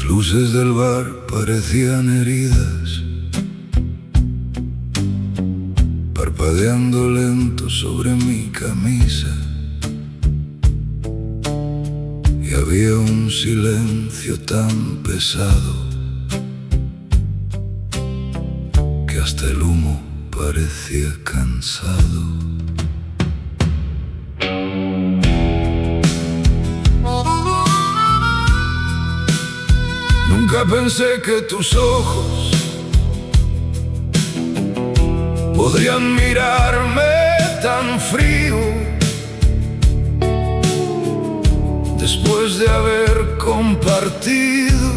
luces del bar parecían heridas, parpadeando lento sobre mi camisa, y había un silencio tan pesado que hasta el humo parecía cansado. Nunca pensé que tus ojos podrían mirarme tan frío después de haber compartido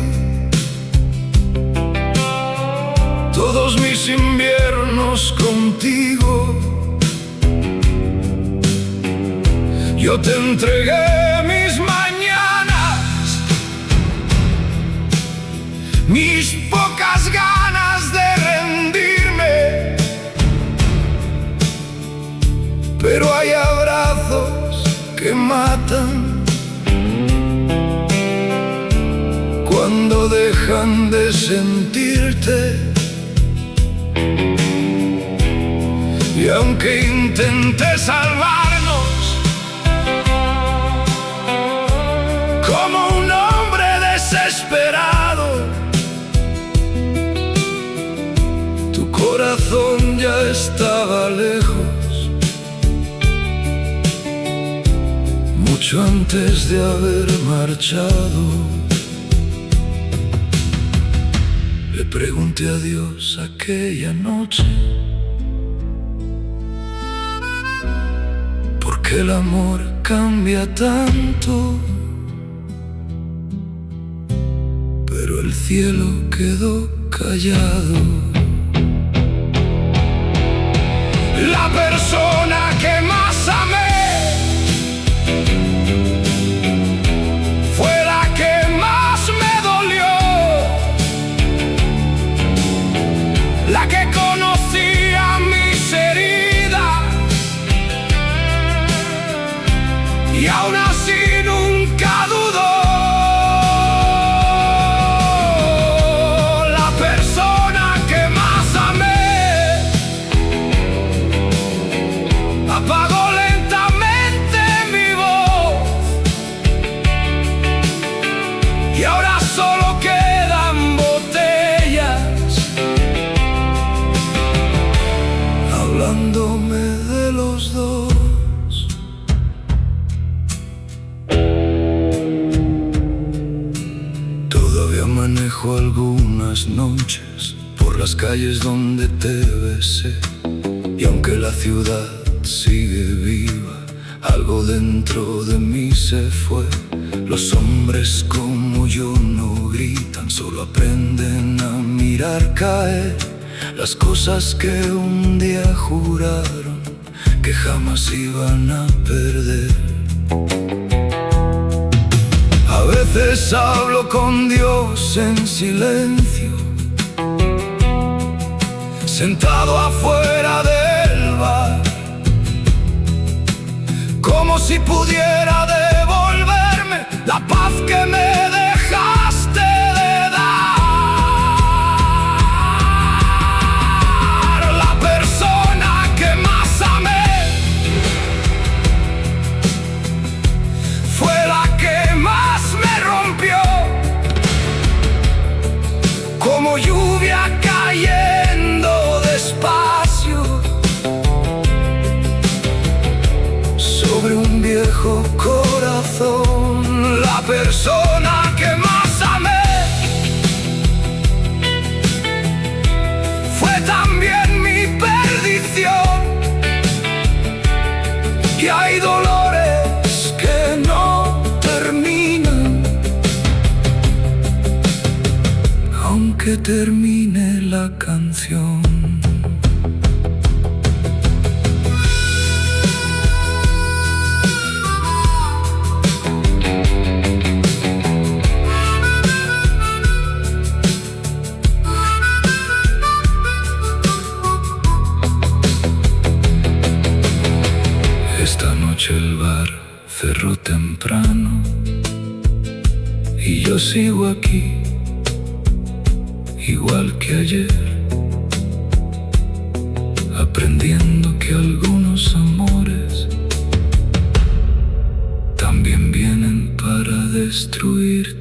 todos mis inviernos contigo. Yo te entregué mis mañanas, mis pocas ganas de rendirme, pero hay abrazos que matan cuando dejan de sentirte. Y aunque intenté salvarnos como un hombre desesperado, tu corazón ya estaba lejos, mucho antes de haber marchado. Le pregunté a Dios aquella noche ¿por qué el amor cambia tanto? Pero el cielo quedó callado. La persona que más amé fue la que más me dolió, la que conocía mis heridas y aún así nunca dudó. La persona que más amé apagó lentamente mi voz y ahora solo quedan botellas hablándome de los dos. Todavía manejo algunas noches por las calles donde te besé, y aunque la ciudad sigue viva, algo dentro de mí se fue. Los hombres como yo no gritan, solo aprenden a mirar caer las cosas que un día juraron que jamás iban a perder. A veces hablo con Dios en silencio, sentado afuera del bar, como si pudiera devolverme la paz que me dejaste de dar. La persona que más amé fue la que más me rompió, como lluvia cayendo despacio sobre un viejo corazón. La persona que más amé fue también mi perdición, y hay dolores que no terminan, aunque termine la canción. Esta noche el bar cerró temprano y yo sigo aquí igual que ayer, aprendiendo que algunos amores también vienen para destruirte.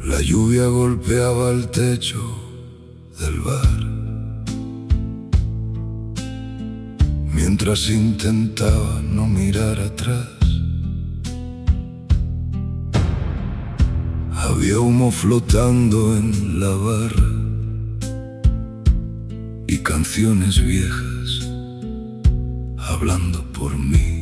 La lluvia golpeaba el techo del bar, mientras intentaba no mirar atrás. Había humo flotando en la barra y canciones viejas hablando por mí.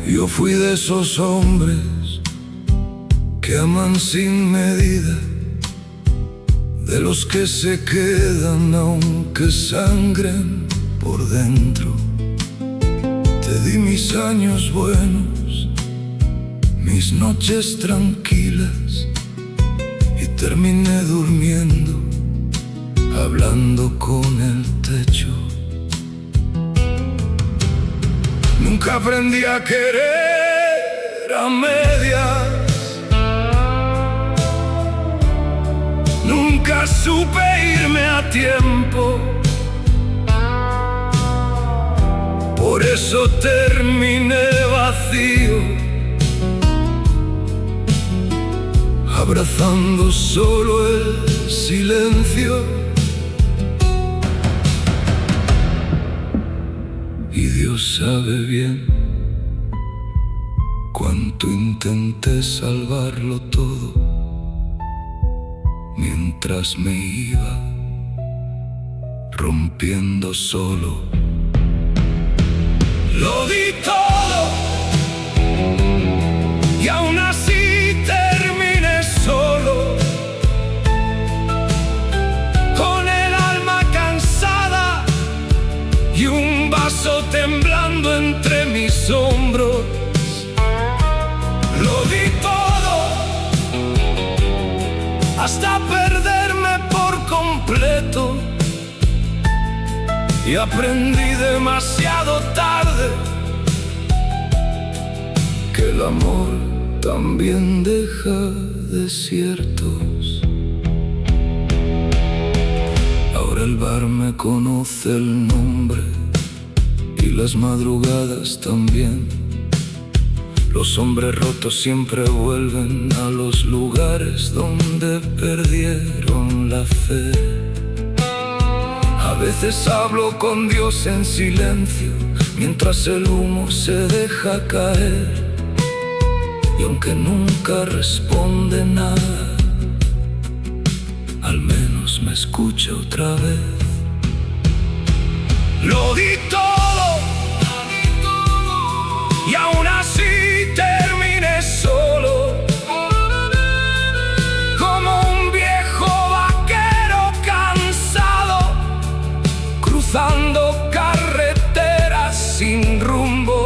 Yo fui de esos hombres que aman sin medida, de los que se quedan aunque sangren por dentro. Te di mis años buenos, mis noches tranquilas, y terminé durmiendo, hablando con el techo. Nunca aprendí a querer a medias, nunca supe irme a tiempo. Por eso terminé vacío, abrazando solo el silencio. Y Dios sabe bien cuánto intenté salvarlo todo, mientras me iba rompiendo solo. Lo di todo y aún así terminé solo, con el alma cansada y un vaso temblando entre mis hombros. Lo di todo hasta perderme por completo, y aprendí demasiado tarde que el amor también deja desiertos. Ahora el bar me conoce el nombre y las madrugadas también. Los hombres rotos siempre vuelven a los lugares donde perdieron la fe. A veces hablo con Dios en silencio, mientras el humo se deja caer, y aunque nunca responde nada, al menos me escucha otra vez. Lo di todo y aún así terminé solo, como un viejo vaquero cansado, cruzando carreteras sin rumbo.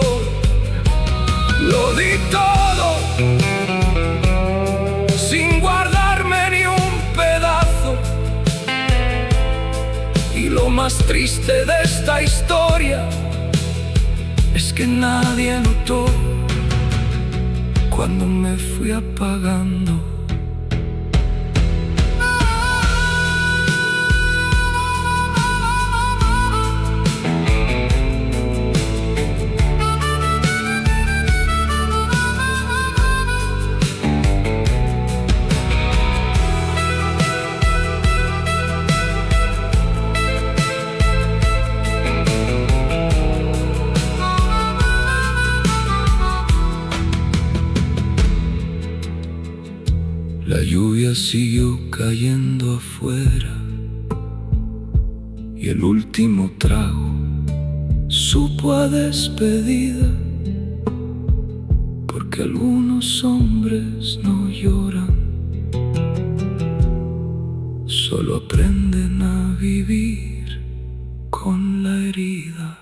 Lo di todo sin guardarme ni un pedazo, y lo más triste de esta historia es que nadie notó cuando me fui apagando. La lluvia siguió cayendo afuera, y el último trago supo a despedida, porque algunos hombres no lloran, solo aprenden a vivir con la herida.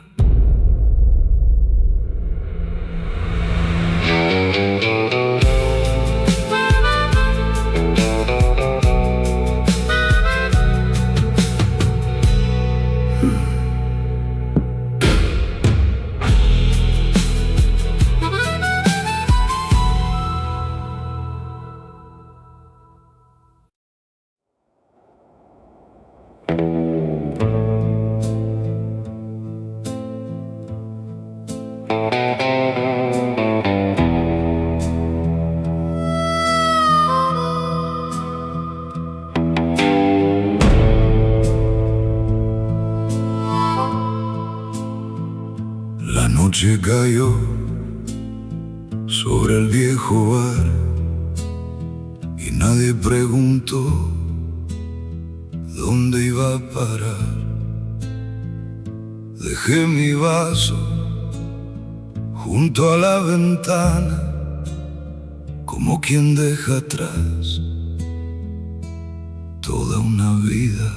La noche cayó sobre el viejo bar y nadie preguntó dónde iba a parar. Dejé mi vaso junto a la ventana, como quien deja atrás toda una vida.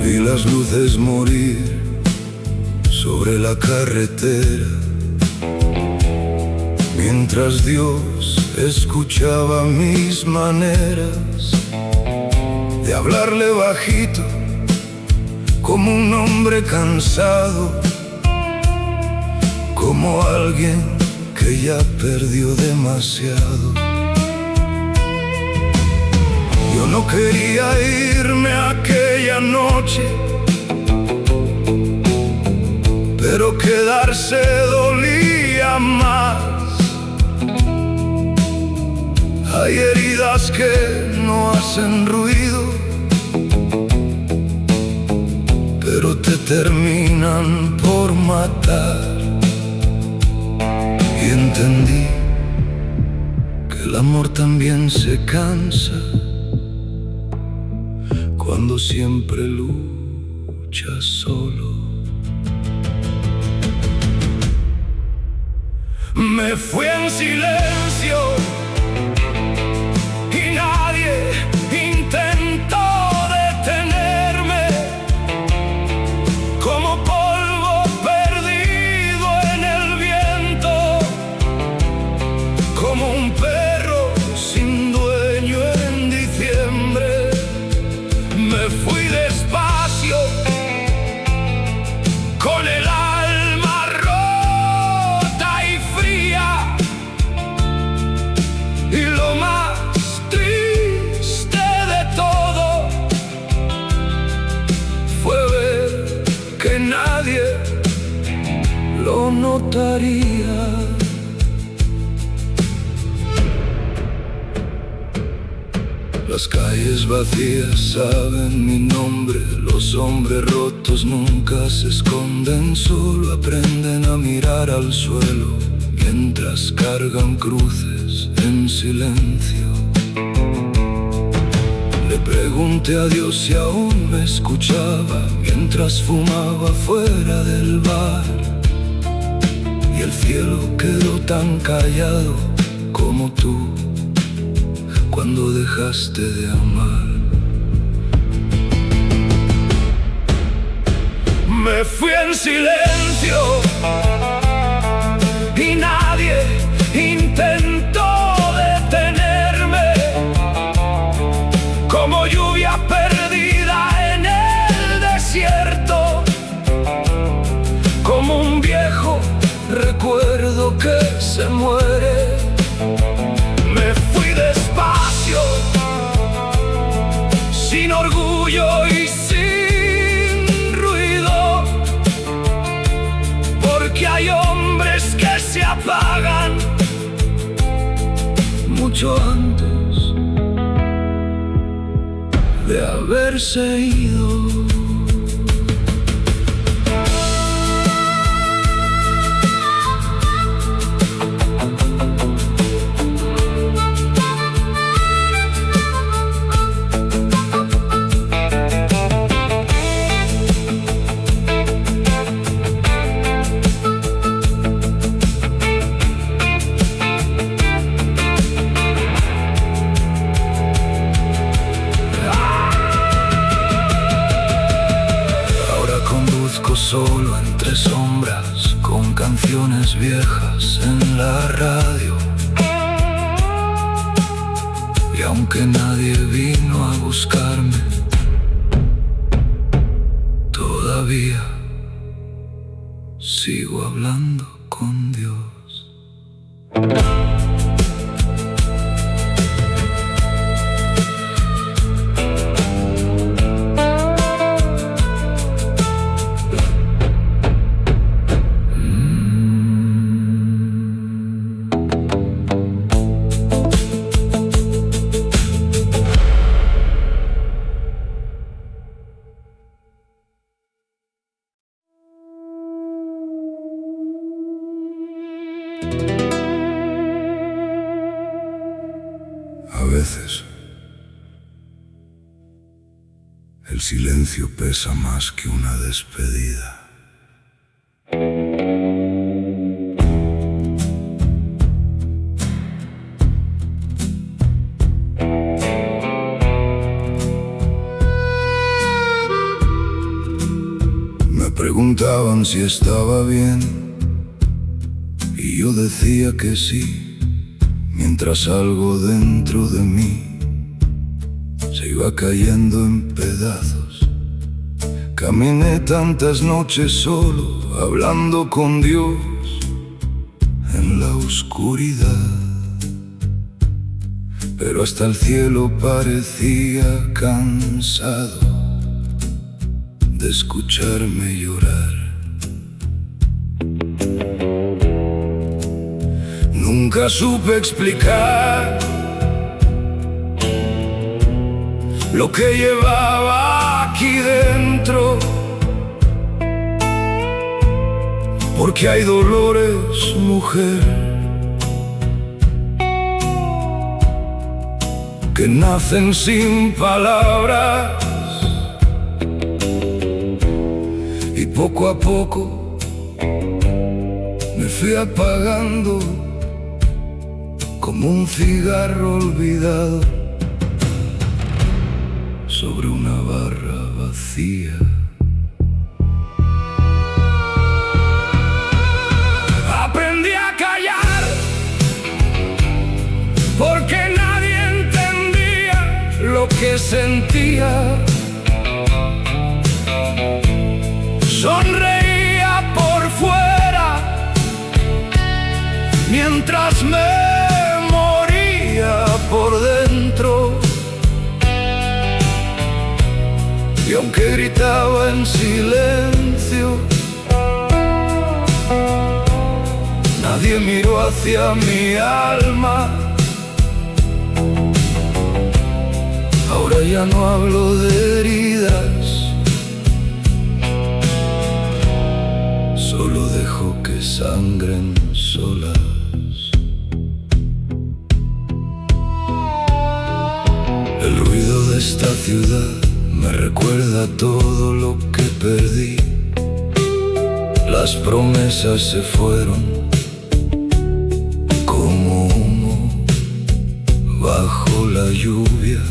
Vi las luces morir sobre la carretera, mientras Dios escuchaba mis maneras de hablarle bajito, como un hombre cansado, como alguien que ya perdió demasiado. Yo no quería irme aquella noche, pero quedarse dolía más. Hay heridas que no hacen ruido, pero te terminan por matar. Y entendí que el amor también se cansa cuando siempre luchas solo. Me fui en silencio y nadie intentó detenerme, como polvo perdido en el viento, como un perro sin dueño en diciembre. Me fui despacio con el alma rota y fría, y lo más triste de todo fue ver que nadie lo notaría. Las calles vacías saben mi nombre, los hombres rotos nunca se esconden, solo aprenden a mirar al suelo mientras cargan cruces en silencio. Le pregunté a Dios si aún me escuchaba mientras fumaba fuera del bar, y el cielo quedó tan callado como tú cuando dejaste de amar. Me fui en silencio y nadie intentó detenerme, como lluvia perdida en el desierto, como un viejo recuerdo que se muere. Me fui despacio, sin orgullo y sin ruido, porque hay hombres que se apagan mucho antes de haberse ido. solo entre sombras, con canciones viejas en la radio. Y aunque nadie vino a buscarme, todavía sigo hablando con Dios. A veces, el silencio pesa más que una despedida. Me preguntaban si estaba bien y yo decía que sí, mientras algo dentro de mí se iba cayendo en pedazos. Caminé tantas noches solo, hablando con Dios en la oscuridad, pero hasta el cielo parecía cansado de escucharme llorar. Nunca supe explicar lo que llevaba aquí dentro, porque hay dolores, mujer, que nacen sin palabras, y poco a poco me fui apagando como un cigarro olvidado sobre una barra vacía. Aprendí a callar porque nadie entendía lo que sentía. Sonreía por fuera mientras me por dentro, y aunque gritaba en silencio, nadie miró hacia mi alma. Ahora ya no hablo de heridas, solo dejo que sangren solas. El ruido de esta ciudad me recuerda todo lo que perdí. Las promesas se fueron como humo bajo la lluvia.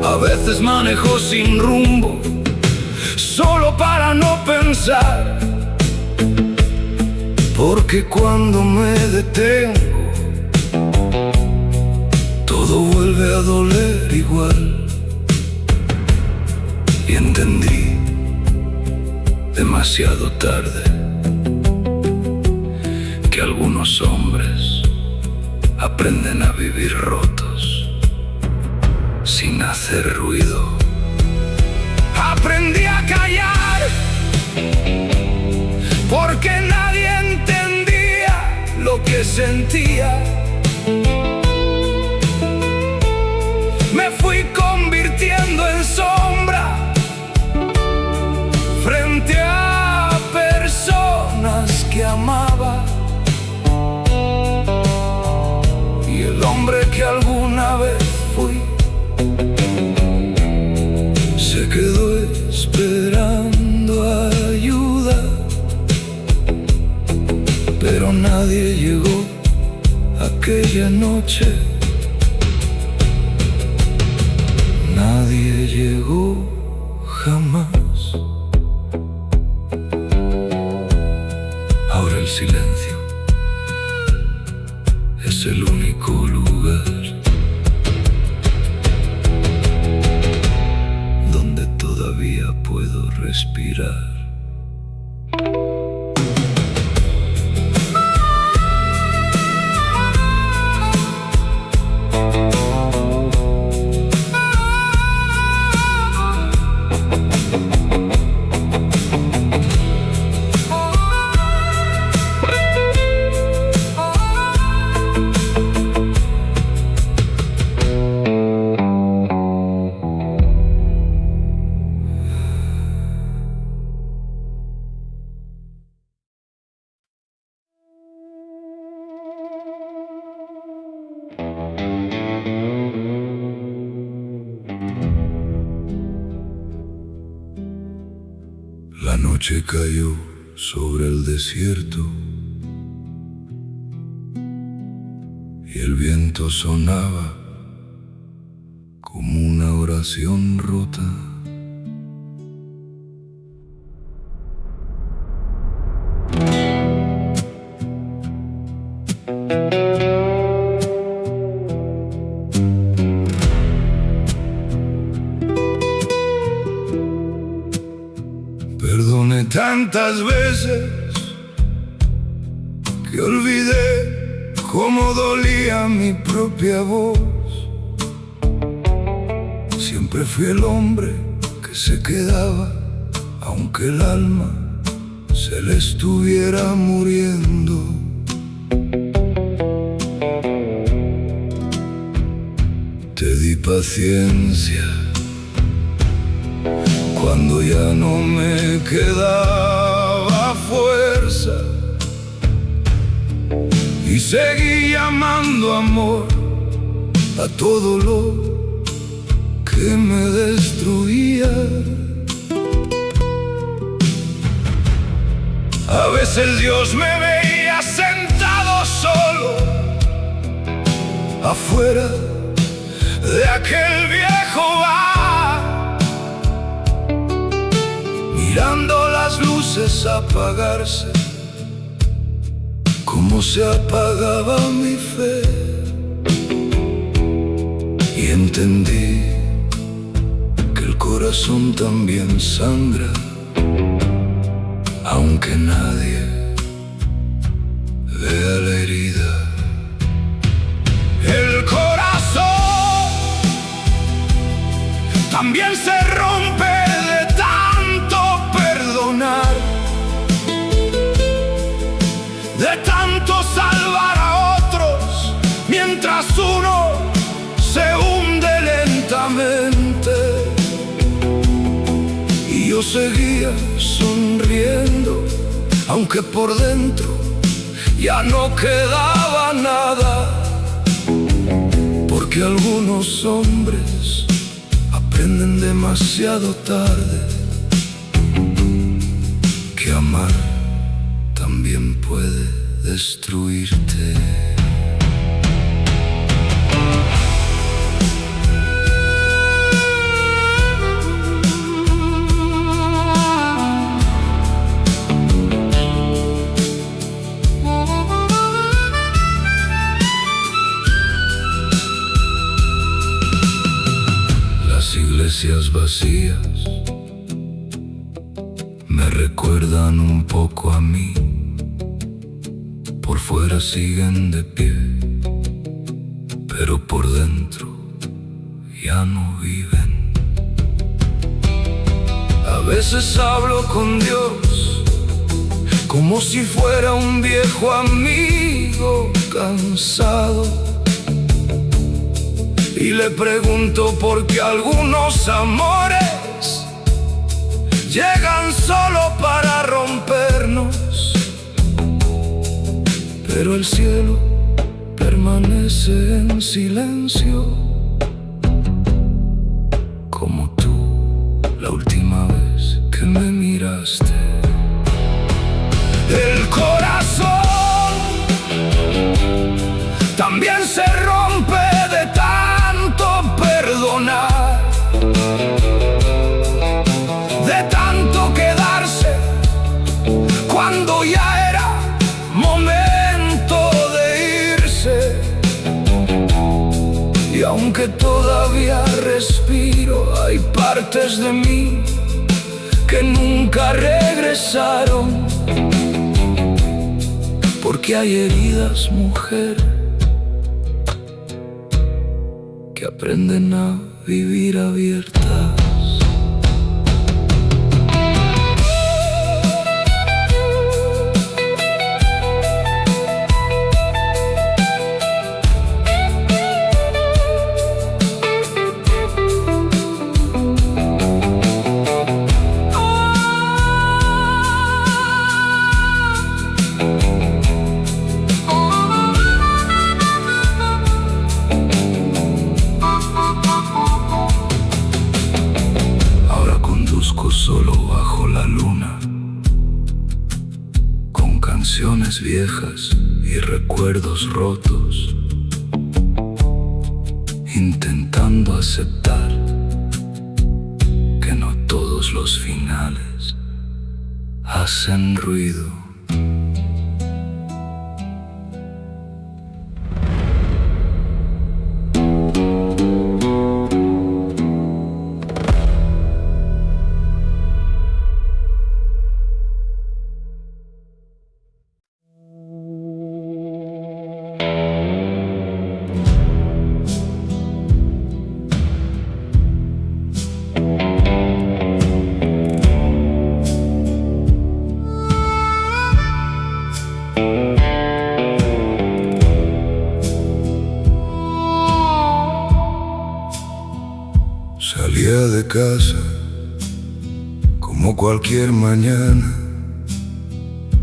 A veces manejo sin rumbo, solo para no pensar, porque cuando me detengo todo vuelve a doler igual. Y entendí demasiado tarde que algunos hombres aprenden a vivir rotos sin hacer ruido. Aprendí a callar porque nadie entendía lo que sentía. Me fui convirtiendo en sombra frente a personas que amaba, y el hombre que alguna vez fui se quedó esperando ayuda, pero nadie llegó aquella noche. Nadie llegó jamás. La noche cayó sobre el desierto y el viento sonaba como una oración rota. Perdoné tantas veces que olvidé cómo dolía mi propia voz. Siempre fui el hombre que se quedaba, aunque el alma se le estuviera muriendo. Te di paciencia cuando ya no me quedaba fuerza y seguí llamando amor a todo lo que me destruía. A veces Dios me veía sentado solo afuera de aquel viejo bar, mirando las luces apagarse, como se apagaba mi fe. Y entendí que el corazón también sangra, aunque nadie vea la herida. El corazón también se rompe de tanto perdonar, de tanto salvar a otros, mientras uno se hunde lentamente. Y yo seguía sonriendo, aunque por dentro ya no quedaba nada. Porque algunos hombres aprenden demasiado tarde que amar también puede destruirte. Las iglesias vacías me recuerdan un poco a mí. Por fuera siguen de pie, pero por dentro ya no viven. A veces hablo con Dios como si fuera un viejo amigo cansado, y le pregunto por qué algunos amores llegan solo para rompernos, pero el cielo permanece en silencio, como tú la última vez que me miraste. El corazón también se rompe de tanto perdonar, de tanto quedarse cuando ya era momento de irse. Y aunque todavía respiro, hay partes de mí que nunca regresaron, porque hay heridas, mujer, que aprenden a vivir abiertas. canciones viejas y recuerdos rotos, intentando aceptar que no todos los finales hacen ruido. Salía de casa como cualquier mañana,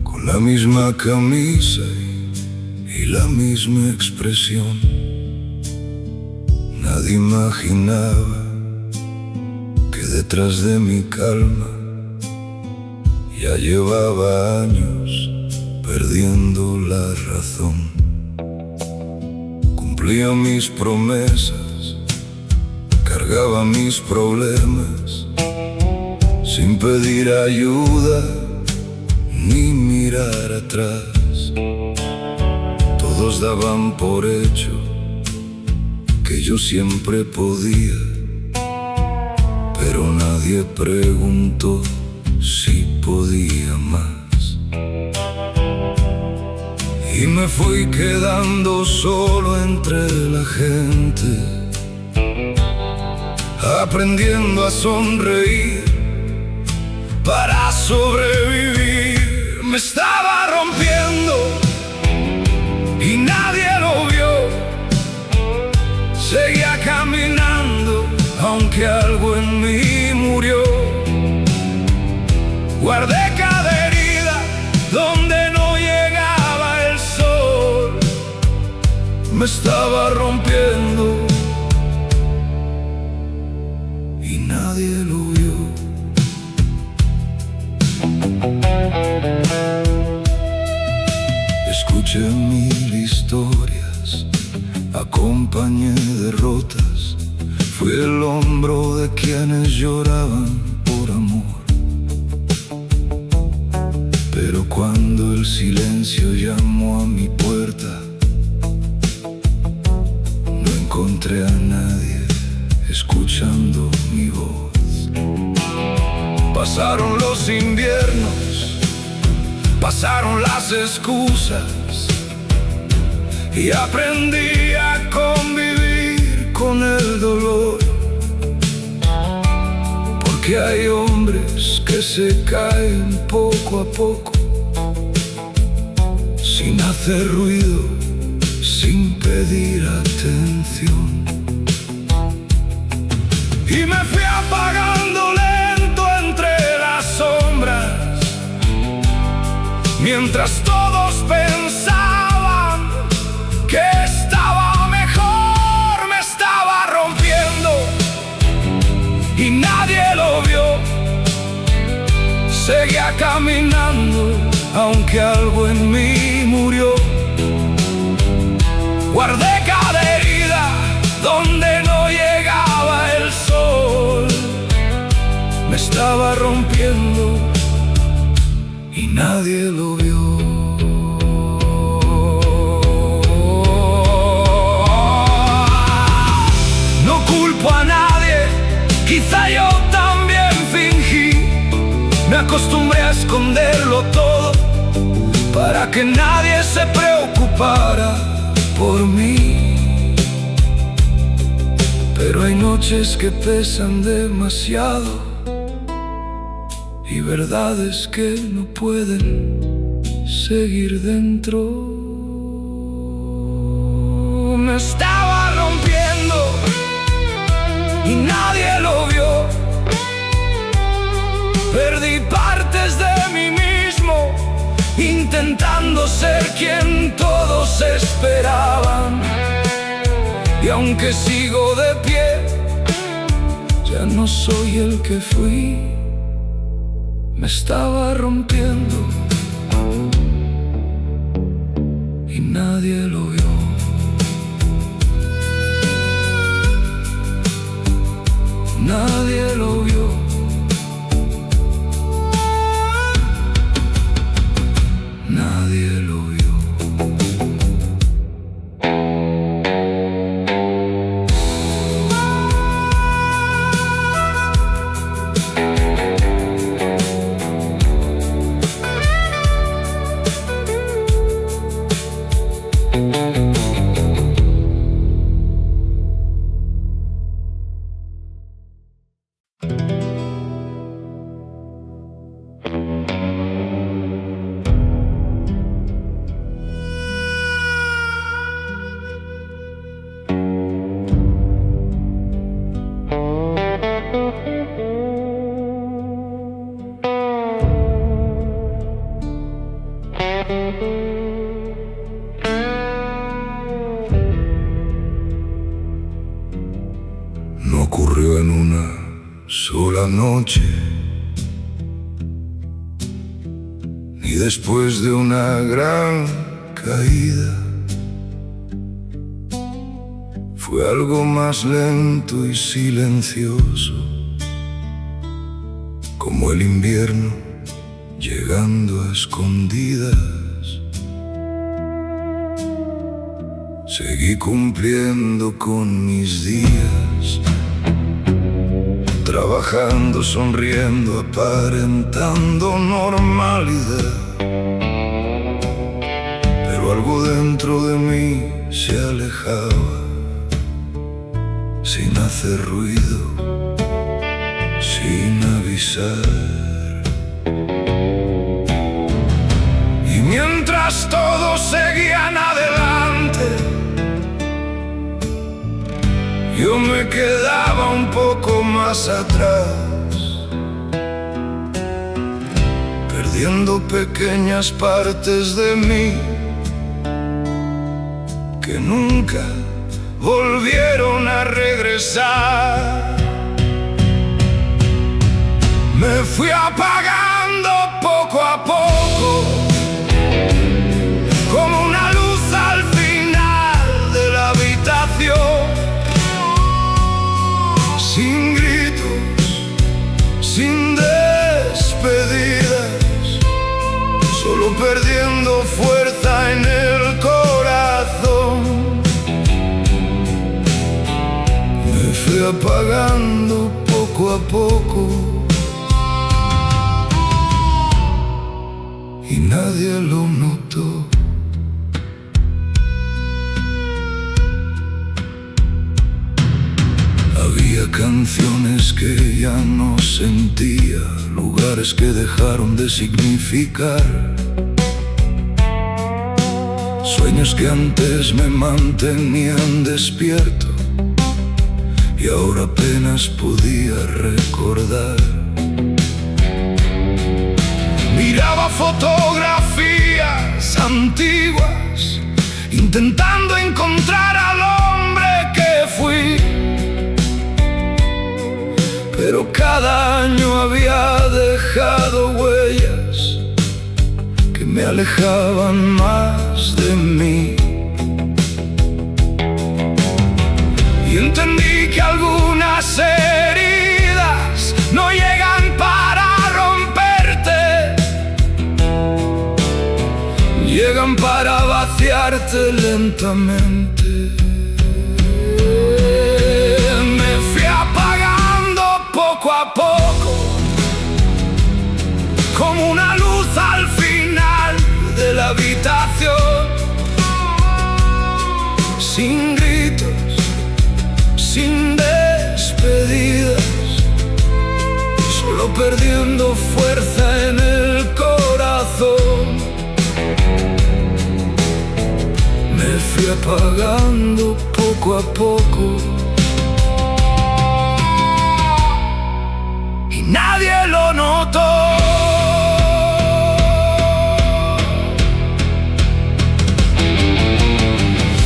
con la misma camisa y la misma expresión. Nadie imaginaba que detrás de mi calma ya llevaba años perdiendo la razón. Cumplía mis promesas, cargaba mis problemas, sin pedir ayuda ni mirar atrás. Todos daban por hecho que yo siempre podía, pero nadie preguntó si podía más. Y me fui quedando solo entre la gente, aprendiendo a sonreír para sobrevivir. Me estaba rompiendo y nadie lo vio. Seguía caminando aunque algo en mí murió. Guardé cada herida donde no llegaba el sol. Me estaba rompiendo y nadie lo vio. Escuché mil historias, acompañé derrotas, fui el hombro de quienes lloraban por amor. Pero cuando el silencio llamó a mi puerta, no encontré a nadie escuchando mi voz. Pasaron los inviernos, pasaron las excusas, y aprendí a convivir con el dolor. Porque hay hombres que se caen poco a poco, sin hacer ruido, sin pedir atención. Y me fui apagando lento entre las sombras, mientras todos pensaban que estaba mejor. Me estaba rompiendo y nadie lo vio. Seguía caminando aunque algo en mí murió. Guardé cada herida donde no llegaba el sol. Me estaba rompiendo y nadie lo vio. No culpo a nadie, quizá yo también fingí. Me acostumbré a esconderlo todo para que nadie se preocupara por mí. Pero hay noches que pesan demasiado y verdades que no pueden seguir dentro. Me estaba rompiendo y nadie lo vio. Perdí partes de mí mismo, intentando ser quien todos esperaban. Y aunque sigo de pie, ya no soy el que fui. Me estaba rompiendo y nadie lo vio. Nadie lo vio. Nadie lo vio. No ocurrió en una sola noche, ni después de una gran caída. Fue algo más lento y silencioso, como el invierno llegando a escondidas. Seguí cumpliendo con mis días, trabajando, sonriendo, aparentando normalidad. Pero algo dentro de mí se alejaba, sin hacer ruido, sin avisar. Y mientras todos seguían adelante, yo me quedaba un poco más atrás, perdiendo pequeñas partes de mí que nunca volvieron a regresar. Me fui apagando poco a poco, como una luz al final de la habitación. Sin gritos, sin despedidas, solo perdiendo fuerza en el corazón. Me fui apagando poco a poco y nadie lo notó. Había canciones que ya no sentía, lugares que dejaron de significar, sueños que antes me mantenían despierto y ahora apenas podía recordar. Miraba fotografías antiguas, intentando encontrar al hombre que fui, pero cada año había dejado huellas que me alejaban más de mí. Y entendí que algunas heridas no llegan para romperte, llegan para vaciarte lentamente. Me fui apagando poco a poco, como una luz al final de la habitación. Sin gritos, sin despedidas, solo perdiendo fuerza en el corazón. Me fui apagando poco a poco y nadie lo notó.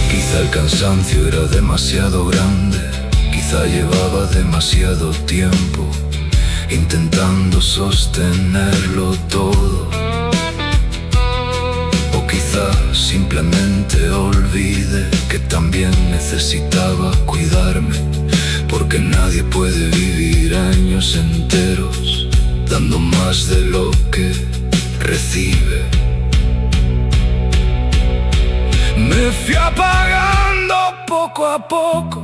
Quizá el cansancio era demasiado grande, quizá llevaba demasiado tiempo intentando sostenerlo todo, o quizá simplemente olvidé que también necesitaba cuidarme, porque nadie puede vivir años enteros dando más de lo que recibe. Me fui apagando poco a poco,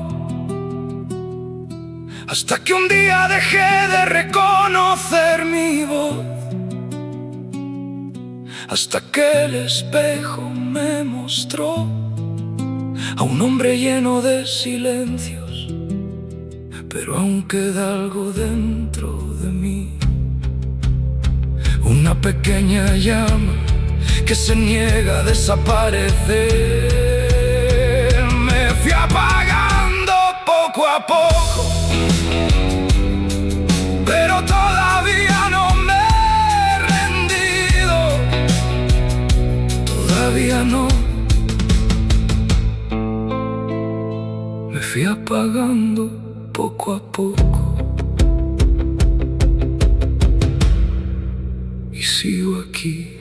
hasta que un día dejé de reconocer mi voz, hasta que el espejo me mostró a un hombre lleno de silencios, pero aún queda algo dentro de mí, una pequeña llama que se niega a desaparecer. Me fui apagando poco a poco, pero todavía no me he rendido, todavía no. Me fui apagando poco a poco y sigo aquí.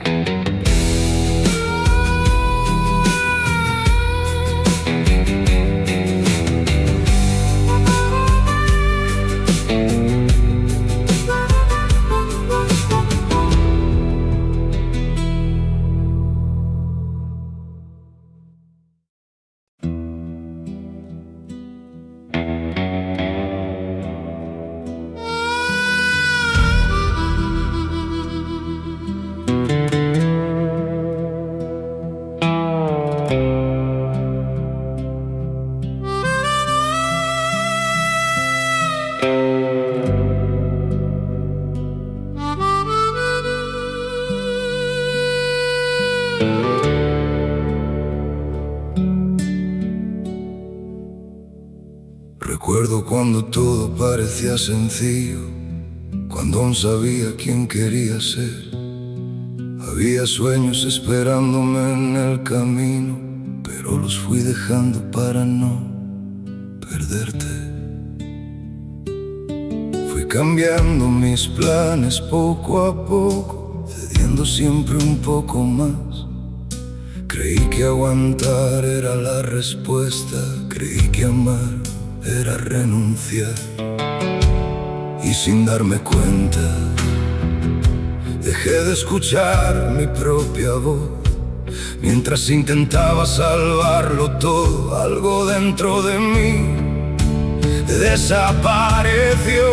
Recuerdo cuando todo parecía sencillo, cuando aún sabía quién quería ser. Había sueños esperándome en el camino, pero los fui dejando para no perderte. Fui cambiando mis planes poco a poco, cediendo siempre un poco más. Creí que aguantar era la respuesta, creí que amar era renunciar. Y sin darme cuenta, dejé de escuchar mi propia voz, mientras intentaba salvarlo todo. Algo dentro de mí desapareció.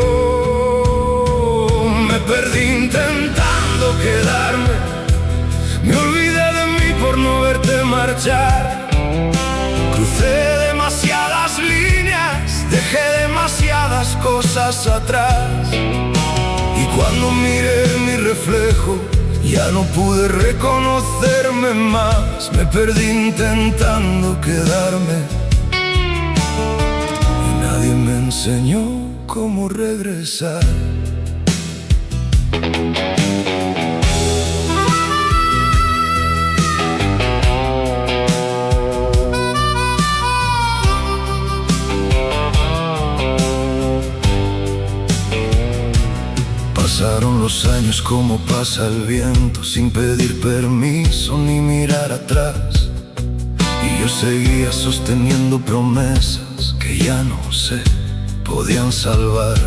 Me perdí intentando quedarme, me olvidé de mí por no verte marchar. Crucé demasiadas líneas, dejé demasiadas cosas atrás. Y cuando miré mi reflejo, ya no pude reconocerme más. Me perdí intentando quedarme y nadie me enseñó cómo regresar. Pasaron los años como pasa el viento, sin pedir permiso ni mirar atrás. Y yo seguía sosteniendo promesas que ya no sé, podían salvar.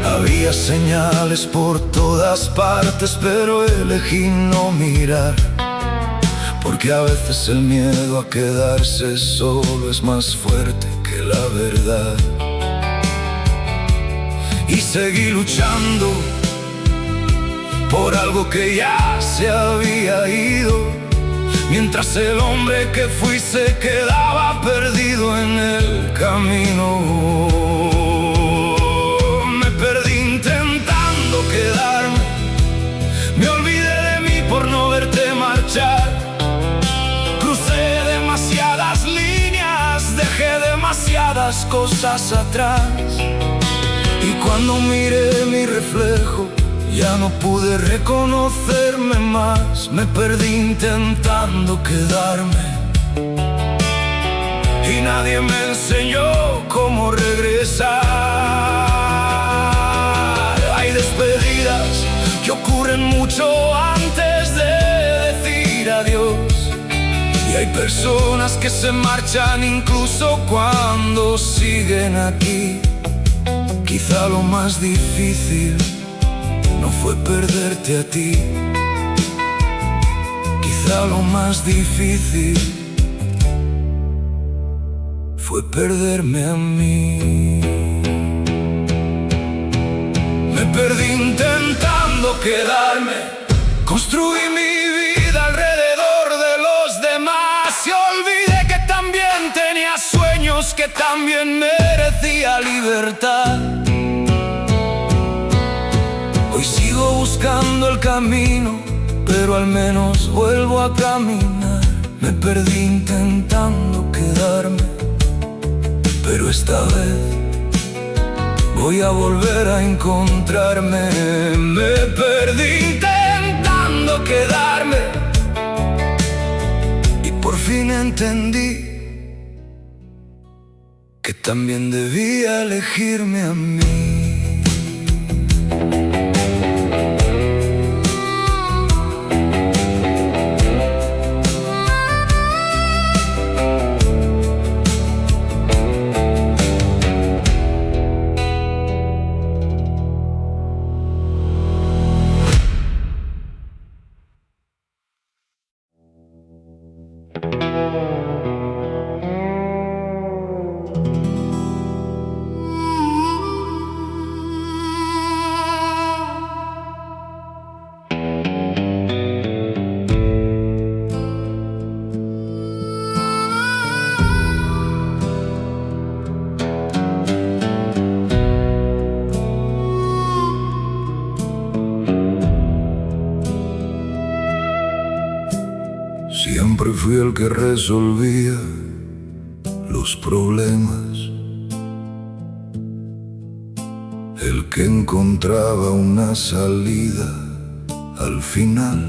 Había señales por todas partes, pero elegí no mirar, porque a veces el miedo a quedarse solo es más fuerte que la verdad. Y seguí luchando por algo que ya se había ido, mientras el hombre que fui se quedaba perdido en el camino. Me perdí intentando quedarme, me olvidé de mí por no verte marchar. Crucé demasiadas líneas, dejé demasiadas cosas atrás. Y cuando miré mi reflejo, ya no pude reconocerme más. Me perdí intentando quedarme y nadie me enseñó cómo regresar. Hay despedidas que ocurren mucho antes de decir adiós. hay personas que se marchan incluso cuando siguen aquí. Quizá lo más difícil no fue perderte a ti. Quizá lo más difícil fue perderme a mí. Me perdí intentando quedarme, construí mi vida alrededor de los demás y olvidé que también tenía sueños, que también merecía libertad. Hoy sigo buscando el camino, pero al menos vuelvo a caminar. Me perdí intentando quedarme, pero esta vez voy a volver a encontrarme. Me perdí intentando quedarme y por fin entendí que también debía elegirme a mí. Siempre fui el que resolvía los problemas, el que encontraba una salida al final,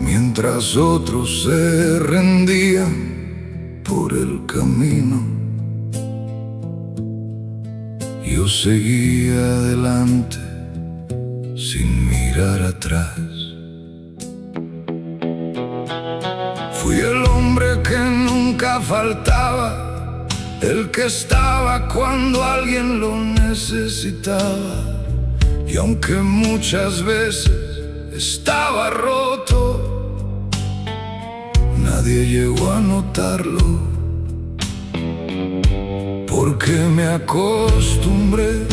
mientras otros se rendían por el camino. Yo seguía adelante sin mirar atrás. Fui el hombre que nunca faltaba, el que estaba cuando alguien lo necesitaba. Y aunque muchas veces estaba roto, nadie llegó a notarlo, porque me acostumbré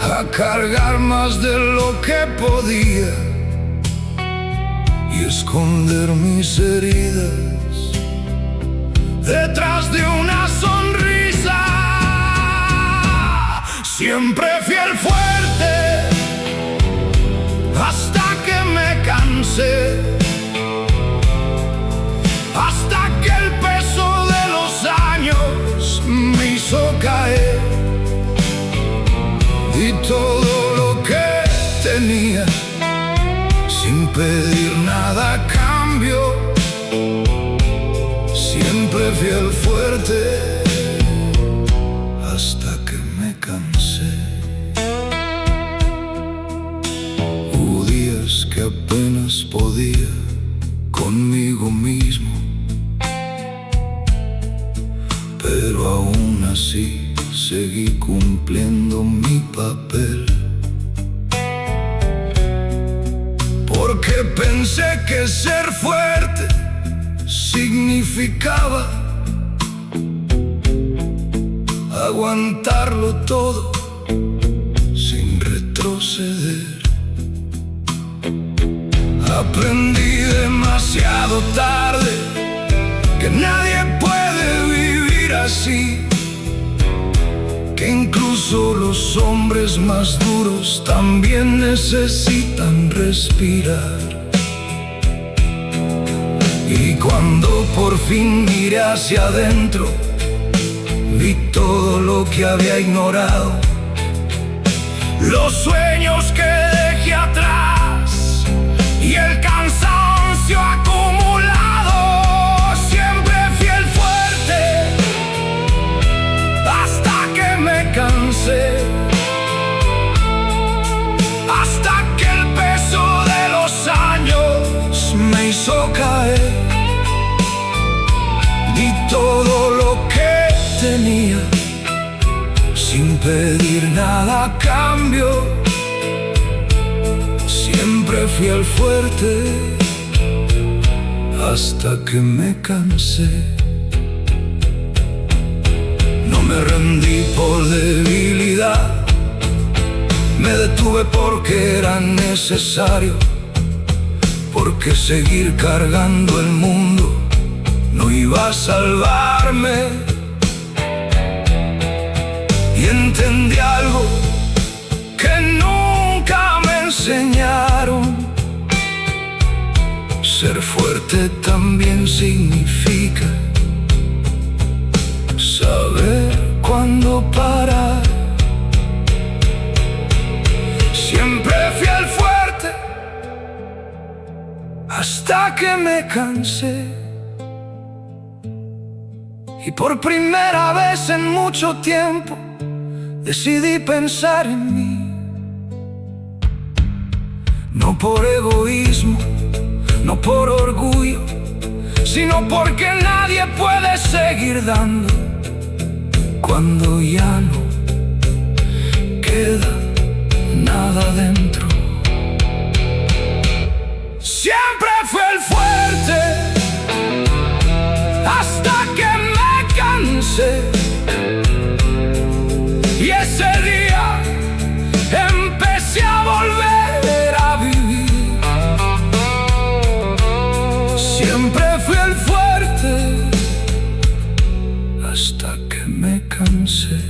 a cargar más de lo que podía y esconder mis heridas detrás de una sonrisa. Siempre fui el fuerte hasta que me cansé, hasta que el peso de los años me hizo caer, y todo lo que tenía sin pedir nada a cambio. Siempre fui el fuerte hasta que me cansé. Hubo días que apenas podía conmigo mismo, pero aún así seguí cumpliendo mi papel, porque pensé que ser fuerte significaba aguantarlo todo sin retroceder. Aprendí demasiado tarde que nadie puede vivir así, que incluso los hombres más duros también necesitan respirar. Y cuando por fin miré hacia adentro, vi todo lo que había ignorado, los sueños que dejé atrás y el cansancio acumulado. Siempre fui el fuerte hasta que me cansé, hasta que el peso de los años mía, sin pedir nada a cambio. Siempre fui el fuerte hasta que me cansé. No me rendí por debilidad, me detuve porque era necesario, porque seguir cargando el mundo no iba a salvarme. Y entendí algo que nunca me enseñaron: ser fuerte también significa saber cuándo parar. Siempre fui el fuerte hasta que me cansé. Y por primera vez en mucho tiempo decidí pensar en mí. No por egoísmo, no por orgullo, sino porque nadie puede seguir dando cuando ya no queda nada dentro. Siempre fui el fuerte hasta que me cansé. Y ese día empecé a volver a vivir. Siempre fui el fuerte hasta que me cansé.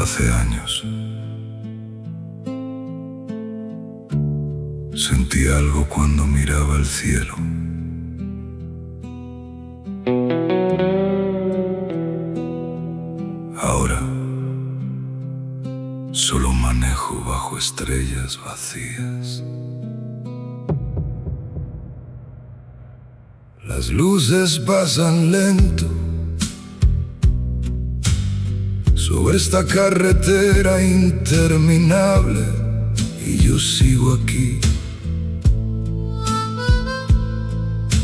Hace años sentí algo cuando miraba el cielo. Ahora solo manejo bajo estrellas vacías. Las luces pasan lento sobre esta carretera interminable y yo sigo aquí,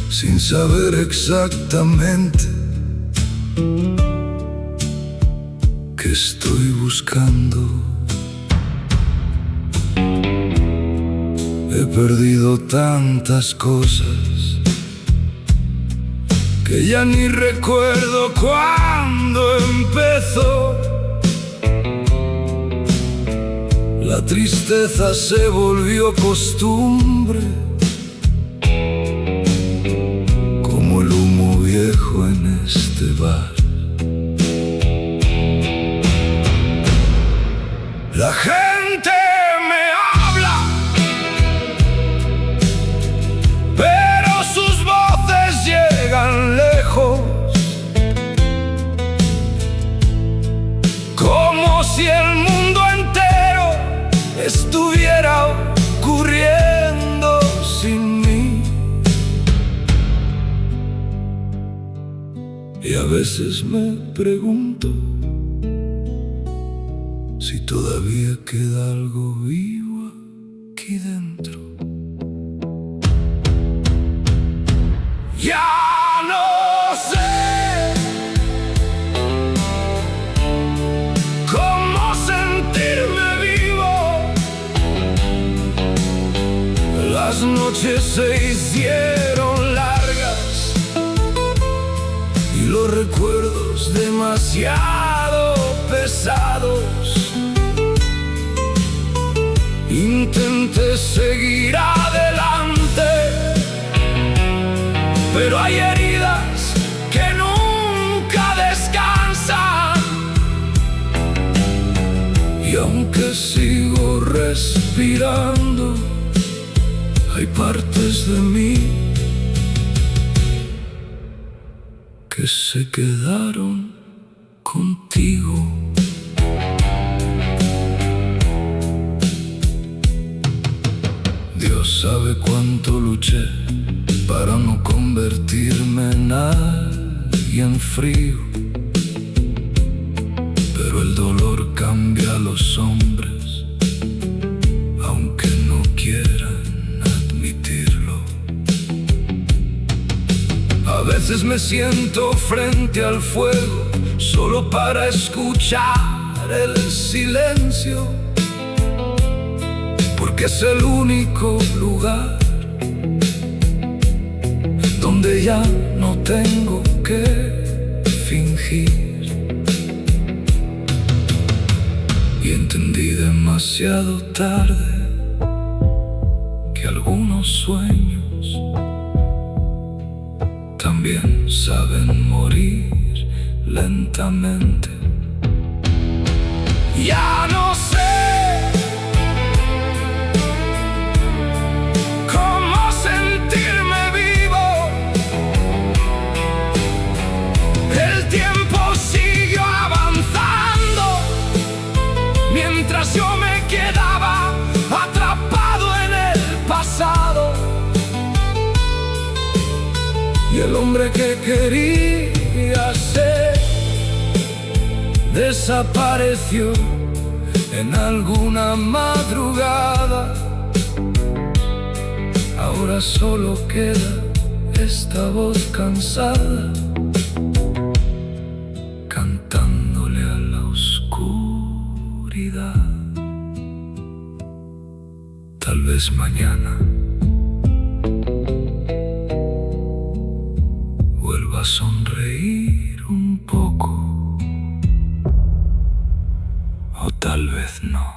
sin saber exactamente qué estoy buscando. He perdido tantas cosas que ya ni recuerdo cuándo empezó. La tristeza se volvió costumbre, como el humo viejo en este bar. La gente me habla, pero sus voces llegan lejos, como si el mundo entero estuviera ocurriendo sin mí. Y a veces me pregunto si todavía queda algo vivo aquí dentro. Ya no sé cómo sentirme vivo. Las noches se hicieron largas y los recuerdos demasiado pesados. Intenté seguir adelante, pero hay heridas que nunca descansan. Y aunque sigo respirando, hay partes de mí que se quedaron contigo. sabe cuánto luché para no convertirme en alguien frío. Pero el dolor cambia a los hombres, aunque no quieran admitirlo. A veces me siento frente al fuego solo para escuchar el silencio, porque es el único lugar donde ya no tengo que fingir. Y entendí demasiado tarde que algunos sueños también saben morir lentamente. Ya no sé cómo sentirme vivo. El tiempo siguió avanzando mientras yo me quedaba atrapado en el pasado. Y el hombre que quería ser desapareció en alguna madrugada. Ahora solo queda esta voz cansada, cantándole a la oscuridad. Tal vez mañana vuelva a sonreír un poco, o tal vez no.